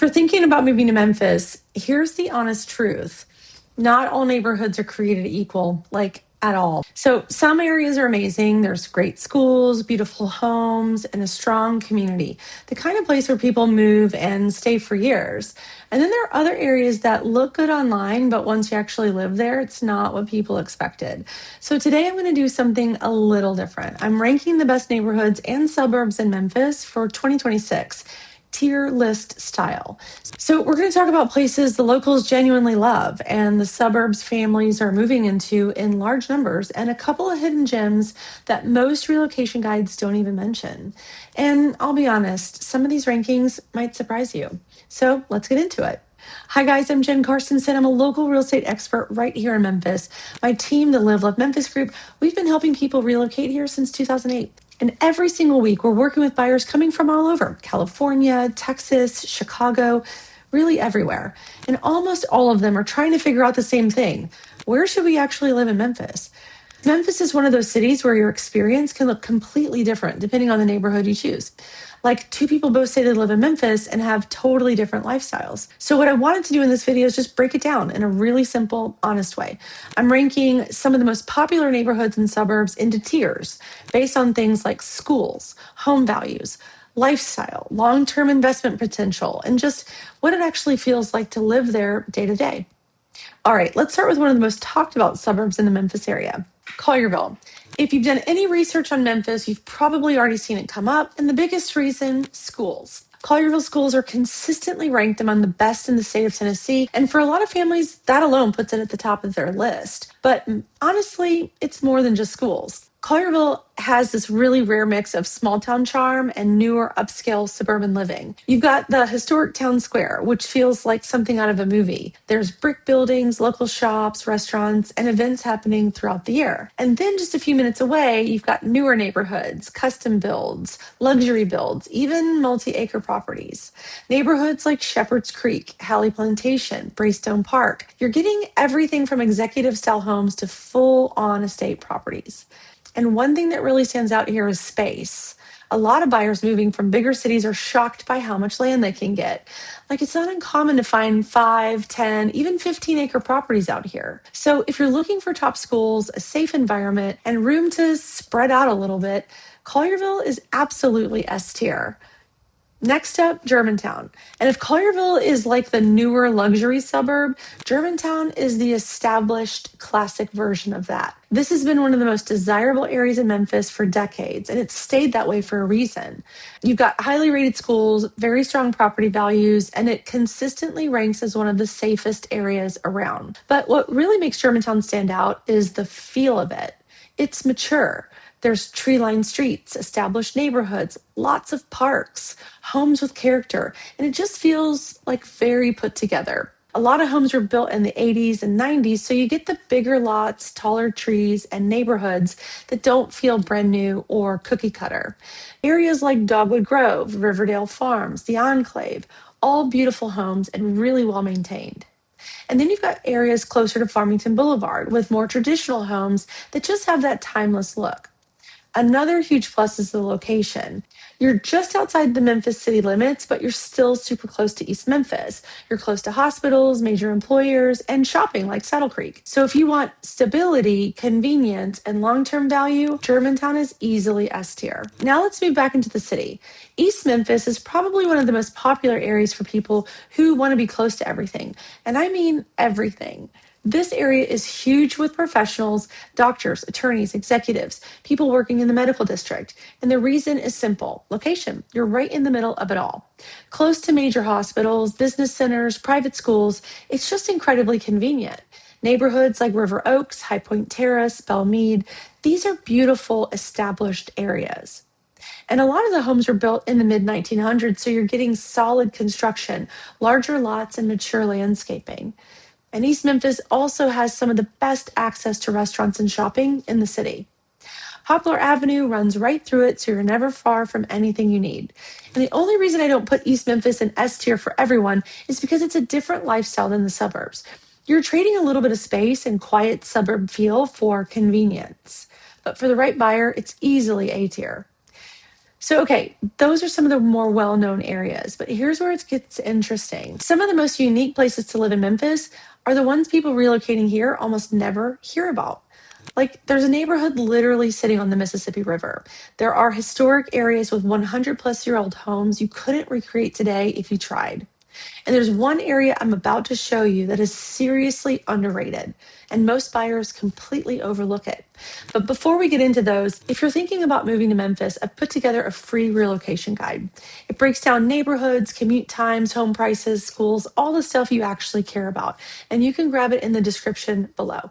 you're thinking about moving to Memphis, here's the honest truth. Not all neighborhoods are created equal, like at all. So some areas are amazing. There's great schools, beautiful homes, and a strong community, the kind of place where people move and stay for years. And then there are other areas that look good online, but once you actually live there, it's not what people expected. So today I'm going to do something a little different. I'm ranking the best neighborhoods and suburbs in Memphis for 2026. Tier list style. So, we're going to talk about places the locals genuinely love and the suburbs families are moving into in large numbers, and a couple of hidden gems that most relocation guides don't even mention. And I'll be honest, some of these rankings might surprise you. So, let's get into it. Hi guys, I'm Jen Carson. I'm a local real estate expert right here in Memphis. My team, the Live Love Memphis Group, we've been helping people relocate here since 2008. And every single week, we're working with buyers coming from all over California, Texas, Chicago, really everywhere. And almost all of them are trying to figure out the same thing. Where should we actually live in Memphis? Memphis is one of those cities where your experience can look completely different depending on the neighborhood you choose. Like two people both say they live in Memphis and have totally different lifestyles. So what I wanted to do in this video is just break it down in a really simple, honest way. I'm ranking some of the most popular neighborhoods and suburbs into tiers based on things like schools, home values, lifestyle, long-term investment potential, and just what it actually feels like to live there day to day. All right, let's start with one of the most talked about suburbs in the Memphis area, Collierville. If you've done any research on Memphis, you've probably already seen it come up. And the biggest reason, schools. Collierville schools are consistently ranked among the best in the state of Tennessee. And for a lot of families, that alone puts it at the top of their list. But honestly, it's more than just schools. Collierville has this really rare mix of small town charm and newer upscale suburban living. You've got the historic town square, which feels like something out of a movie. There's brick buildings, local shops, restaurants, and events happening throughout the year. And then just a few minutes away, you've got newer neighborhoods, custom builds, luxury builds, even multi-acre properties. Neighborhoods like Shepherd's Creek, Halley Plantation, Braystone Park. You're getting everything from executive style homes to full-on estate properties. And one thing that really stands out here is space. A lot of buyers moving from bigger cities are shocked by how much land they can get. Like, it's not uncommon to find 5, 10, even 15-acre properties out here. So if you're looking for top schools, a safe environment, and room to spread out a little bit, Collierville is absolutely S tier. Next up, Germantown. And if Collierville is like the newer luxury suburb, Germantown is the established classic version of that. This has been one of the most desirable areas in Memphis for decades, and it's stayed that way for a reason. You've got highly rated schools, very strong property values, and it consistently ranks as one of the safest areas around. But what really makes Germantown stand out is the feel of it. It's mature. There's tree-lined streets, established neighborhoods, lots of parks, homes with character, and it just feels like very put together. A lot of homes were built in the 80s and 90s, so you get the bigger lots, taller trees, and neighborhoods that don't feel brand new or cookie cutter. Areas like Dogwood Grove, Riverdale Farms, the Enclave, all beautiful homes and really well maintained. And then you've got areas closer to Farmington Boulevard with more traditional homes that just have that timeless look. Another huge plus is the location. You're just outside the Memphis city limits, but you're still super close to East Memphis. You're close to hospitals, major employers, and shopping like Saddle Creek. So if you want stability, convenience, and long-term value, Germantown is easily S tier. Now let's move back into the city. East Memphis is probably one of the most popular areas for people who want to be close to everything. And I mean everything. This area is huge with professionals, doctors, attorneys, executives, people working in the medical district. And the reason is simple: location. You're right in the middle of it all. Close to major hospitals, business centers, private schools. It's just incredibly convenient. Neighborhoods like River Oaks, High Point Terrace, Belmead, these are beautiful, established areas. And a lot of the homes were built in the mid-1900s, so you're getting solid construction, larger lots, and mature landscaping. And East Memphis also has some of the best access to restaurants and shopping in the city. Poplar Avenue runs right through it, so you're never far from anything you need. And the only reason I don't put East Memphis in S tier for everyone is because it's a different lifestyle than the suburbs. You're trading a little bit of space and quiet suburb feel for convenience. But for the right buyer, it's easily A tier. So, okay, those are some of the more well known areas, but here's where it gets interesting. Some of the most unique places to live in Memphis are the ones people relocating here almost never hear about. Like, there's a neighborhood literally sitting on the Mississippi River. There are historic areas with 100-plus-year-old homes you couldn't recreate today if you tried. And there's one area I'm about to show you that is seriously underrated, and most buyers completely overlook it. But before we get into those, if you're thinking about moving to Memphis, I've put together a free relocation guide. It breaks down neighborhoods, commute times, home prices, schools, all the stuff you actually care about. And you can grab it in the description below.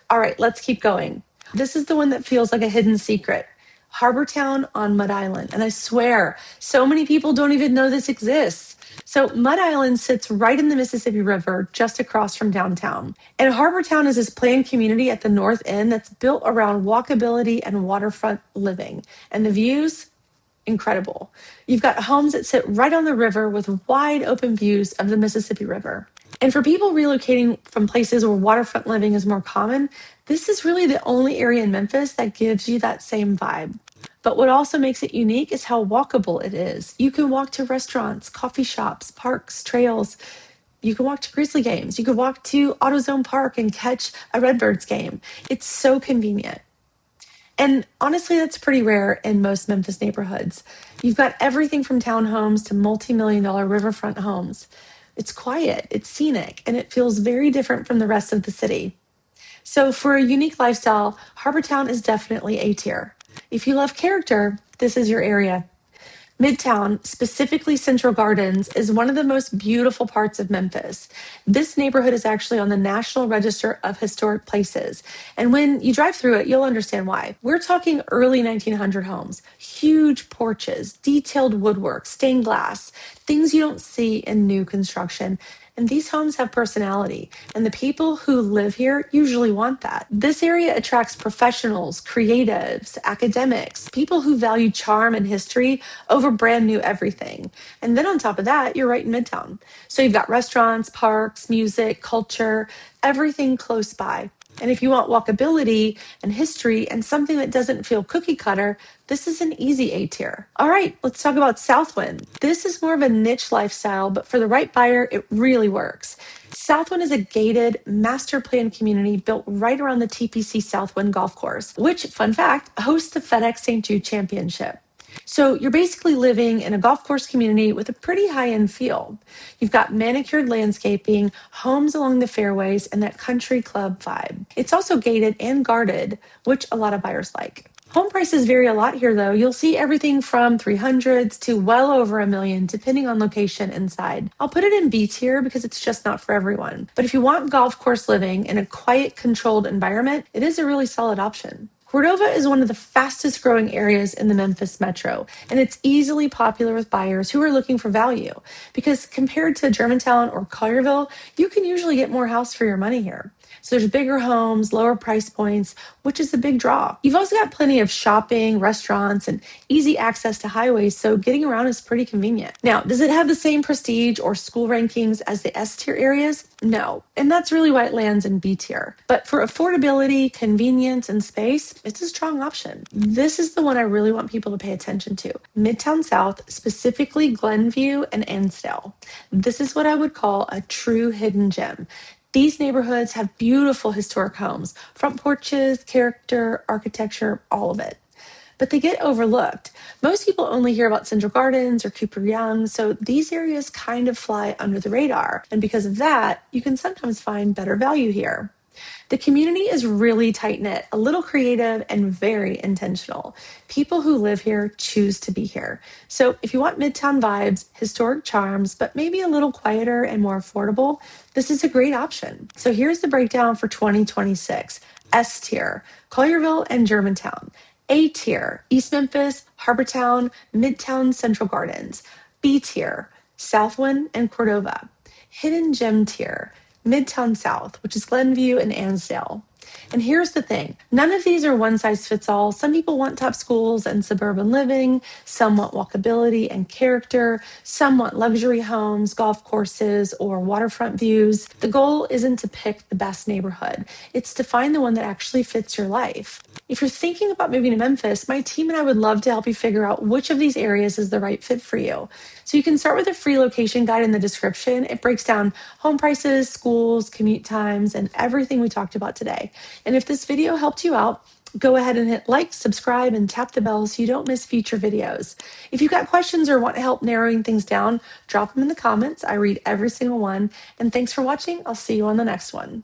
All right, let's keep going. This is the one that feels like a hidden secret. Harbortown on Mud Island. And I swear, so many people don't even know this exists. So Mud Island sits right in the Mississippi River, just across from downtown. And Harbortown is this planned community at the north end that's built around walkability and waterfront living. And the views, incredible. You've got homes that sit right on the river with wide open views of the Mississippi River. And for people relocating from places where waterfront living is more common, this is really the only area in Memphis that gives you that same vibe. But what also makes it unique is how walkable it is. You can walk to restaurants, coffee shops, parks, trails. You can walk to Grizzly games. You can walk to AutoZone Park and catch a Redbirds game. It's so convenient. And honestly, that's pretty rare in most Memphis neighborhoods. You've got everything from townhomes to multi-million-dollar riverfront homes. It's quiet, it's scenic, and it feels very different from the rest of the city. So for a unique lifestyle, Harbortown is definitely A tier. If you love character, this is your area. Midtown, specifically Central Gardens, is one of the most beautiful parts of Memphis. This neighborhood is actually on the National Register of Historic Places. And when you drive through it, you'll understand why. We're talking early 1900 homes, huge porches, detailed woodwork, stained glass, things you don't see in new construction. And these homes have personality, and the people who live here usually want that. This area attracts professionals, creatives, academics, people who value charm and history over brand new everything. And then on top of that, you're right in Midtown. So you've got restaurants, parks, music, culture, everything close by. And if you want walkability and history and something that doesn't feel cookie cutter, this is an easy A tier. All right, let's talk about Southwind. This is more of a niche lifestyle, but for the right buyer, it really works. Southwind is a gated, master planned community built right around the TPC Southwind Golf Course, which, fun fact, hosts the FedEx St. Jude Championship. So you're basically living in a golf course community with a pretty high-end feel. You've got manicured landscaping, homes along the fairways, and that country club vibe. It's also gated and guarded, which a lot of buyers like. Home prices vary a lot here, though. You'll see everything from 300s to well over $1 million, depending on location and side. I'll put it in B tier because it's just not for everyone. But if you want golf course living in a quiet, controlled environment, it is a really solid option. Cordova is one of the fastest growing areas in the Memphis metro, and it's easily popular with buyers who are looking for value because compared to Germantown or Collierville, you can usually get more house for your money here. So there's bigger homes, lower price points, which is a big draw. You've also got plenty of shopping, restaurants, and easy access to highways, so getting around is pretty convenient. Now, does it have the same prestige or school rankings as the S tier areas? No, and that's really why it lands in B tier. But for affordability, convenience, and space, it's a strong option. This is the one I really want people to pay attention to. Midtown South, specifically Glenview and Annesdale. This is what I would call a true hidden gem. These neighborhoods have beautiful historic homes, front porches, character, architecture, all of it. But they get overlooked. Most people only hear about Central Gardens or Cooper Young, so these areas kind of fly under the radar. And because of that, you can sometimes find better value here. The community is really tight-knit, a little creative, and very intentional. People who live here choose to be here. So if you want Midtown vibes, historic charms, but maybe a little quieter and more affordable, this is a great option. So here's the breakdown for 2026. S tier, Collierville and Germantown. A tier, East Memphis, Harbortown, Midtown Central Gardens. B tier, Southwind and Cordova. Hidden gem tier, Midtown South, which is Glenview and Annesdale. And here's the thing, none of these are one size fits all. Some people want top schools and suburban living, some want walkability and character, some want luxury homes, golf courses, or waterfront views. The goal isn't to pick the best neighborhood, it's to find the one that actually fits your life. If you're thinking about moving to Memphis, my team and I would love to help you figure out which of these areas is the right fit for you. So you can start with a free location guide in the description. It breaks down home prices, schools, commute times, and everything we talked about today. And if this video helped you out, go ahead and hit like, subscribe, and tap the bell so you don't miss future videos. If you've got questions or want help narrowing things down, drop them in the comments. I read every single one. And thanks for watching. I'll see you on the next one.